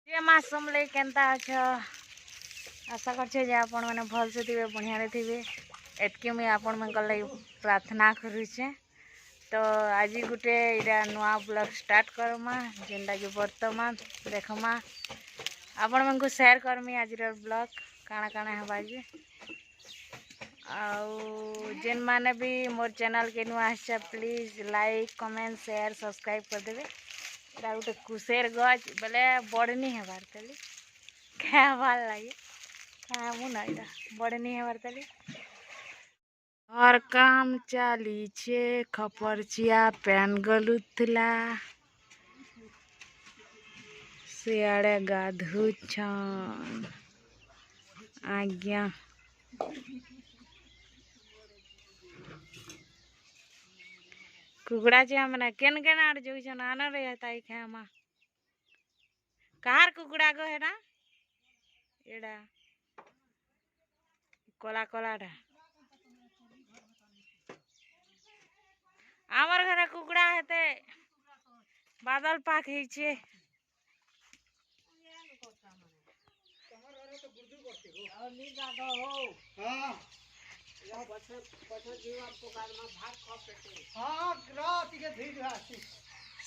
जे माँ समले केनता अछ आशा करछे जे आपण माने भल से थिबे बढ़िया रे थिबे एतके मुई आपण मन लई प्रार्थना करूछे। तो आज गुटे इरा नुआ ब्लॉग स्टार्ट करमा जेनटा कि वर्तमान देखमा आपण मन को शेयर करमी आज ब्लॉग काना काना हबा जे आउ जेन माने भी मोर चैनल के नुआ आछे please like comment share subscribe कर देबे। एटा गोटे कुसेर गछ बोले बड़नी हेबार तली खाबार लगे खामु ना एटा बड़नी हेबार तली और काम चाली छे खपरचिया पैन गलुथला सियाड़े गाधु छन आज्ञा कुकड़ा जे हमने केन केन आड़ जो छन आना रे ताई खामा कार कुकड़ा गो हेडा एडा कोला कोलाडा आमर घरे कुकड़ा हेते बादल पाक हे छे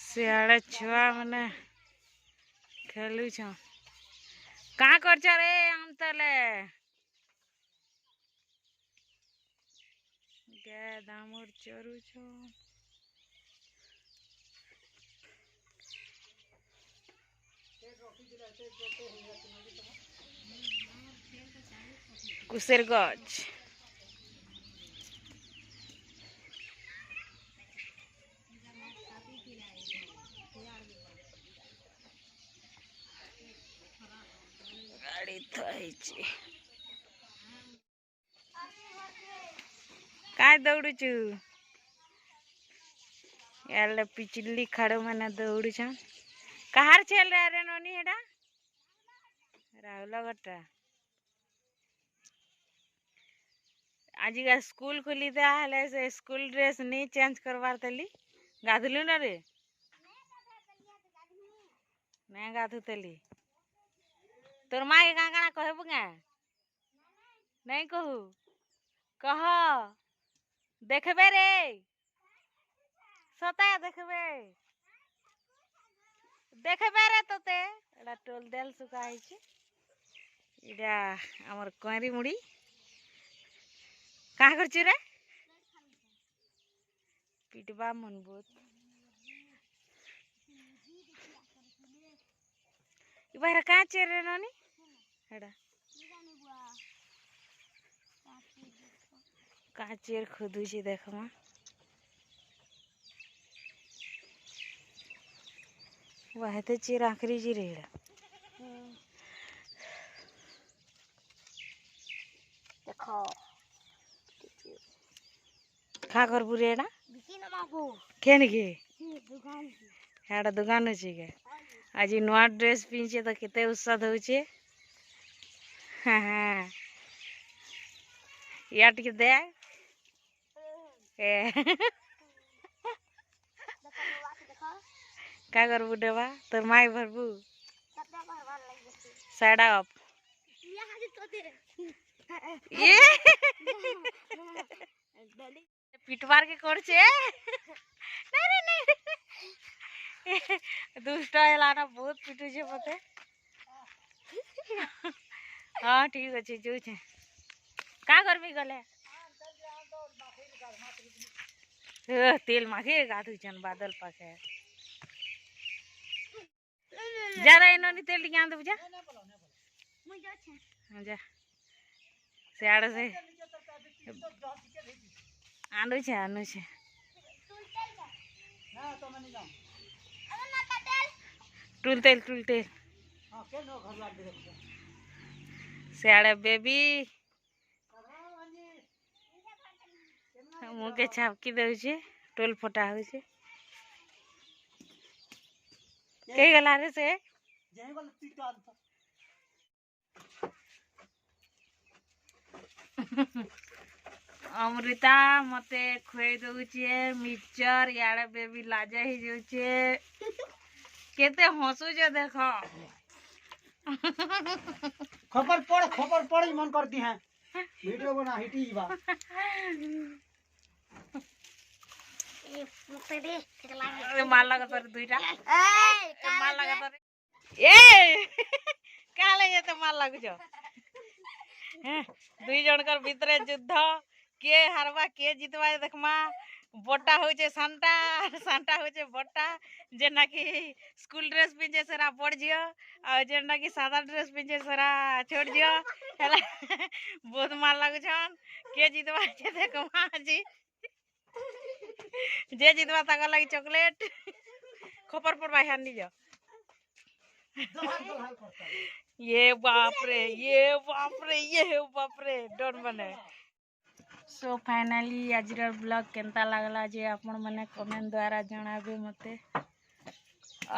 सियाड़े छुआ मने खेलु छ का करछ रे हम तले गे दामुर चोरू छ कुसेर गछ गाड़ी थई छी काय दौड़ू छु यार पिचली खड़ो मैंने दौड़ू छ कहार चल रहा रे नोनी हेडा राहुल गट्टा आज का स्कूल खुली था हले से स्कूल ड्रेस नहीं चेंज करवार तली गाधलु ना रे मैं गाधु तली तोर माँ के काना कहबू गा नहीं कहू कह देखबे रे सता देखबे देखबे रे तोते एडा टोल देल सुका है इडा हमर कोरी मुड़ी का करछु रे पिटबा मन बहुत इबार का चेर रे ननी हेडा का चेर खुदू छी देखमा वह तो चेर आखरी जी रेड़ा देखो खा कर बुरेड़ा केन के हेडा दुकान अछि के आज नवा ड्रेस पिनछे तो केते उत्साह होछे हां हां याट के दे ए का कर बुडेवा तोर माई भरबू साइड अप ये पिटवार के करछे नहीं रे नहीं दुष्ट हैला ना बहुत पिटू छे मते हां ठीक अछि जो छे का करबी गले तेल माखे गाधु छन बादल पाके ज्यादा इनोनी तेल के आंद बुझा मुई जा छे हां जा सियाड़ से आनु छे ना तो मने जा टूल तेल हां के नो घर लाग दे सियाड़ बेबी मुँह के छापकी दे टोल फटा हो गला रे से अमृता मते खुए दउछे मिक्सचर याडे बेबी लाजे ही जाउछे केते हंसुछे देखो खबर पड़ मन करती हैं वीडियो बना हिटी बा मार लगा तर दुईटा मार लगा तर ए काले ये तो मार लगुछ दुई जनकर भितरे युद्ध के हारवा के जितवा देखमा बट्टा होचे सांता सांता होचे बट्टा जेना कि स्कूल ड्रेस पिंजे सरा बड़ जियो आ जेना कि सादा ड्रेस पिंजे सरा छोड़ जियो हैला बहुत मार लागुछन के जितवा छे देखमा जी जे जितवा ताका लगी चॉकलेट खपर पर भाई हानि जा ये बाप रे डन बने सो फाइनली आज ब्लॉग केंता लगला जे आपण माने कमेंट द्वारा जणाबे मते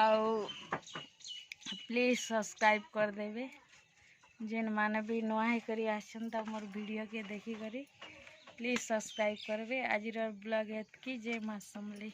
आउ प्लीज सब्सक्राइब कर देबे जेन माने भी नोहाई करी आछन त मोर वीडियो के देखी करी प्लीज सब्सक्राइब करबे आज ब्लॉग एतकी जय मां समली।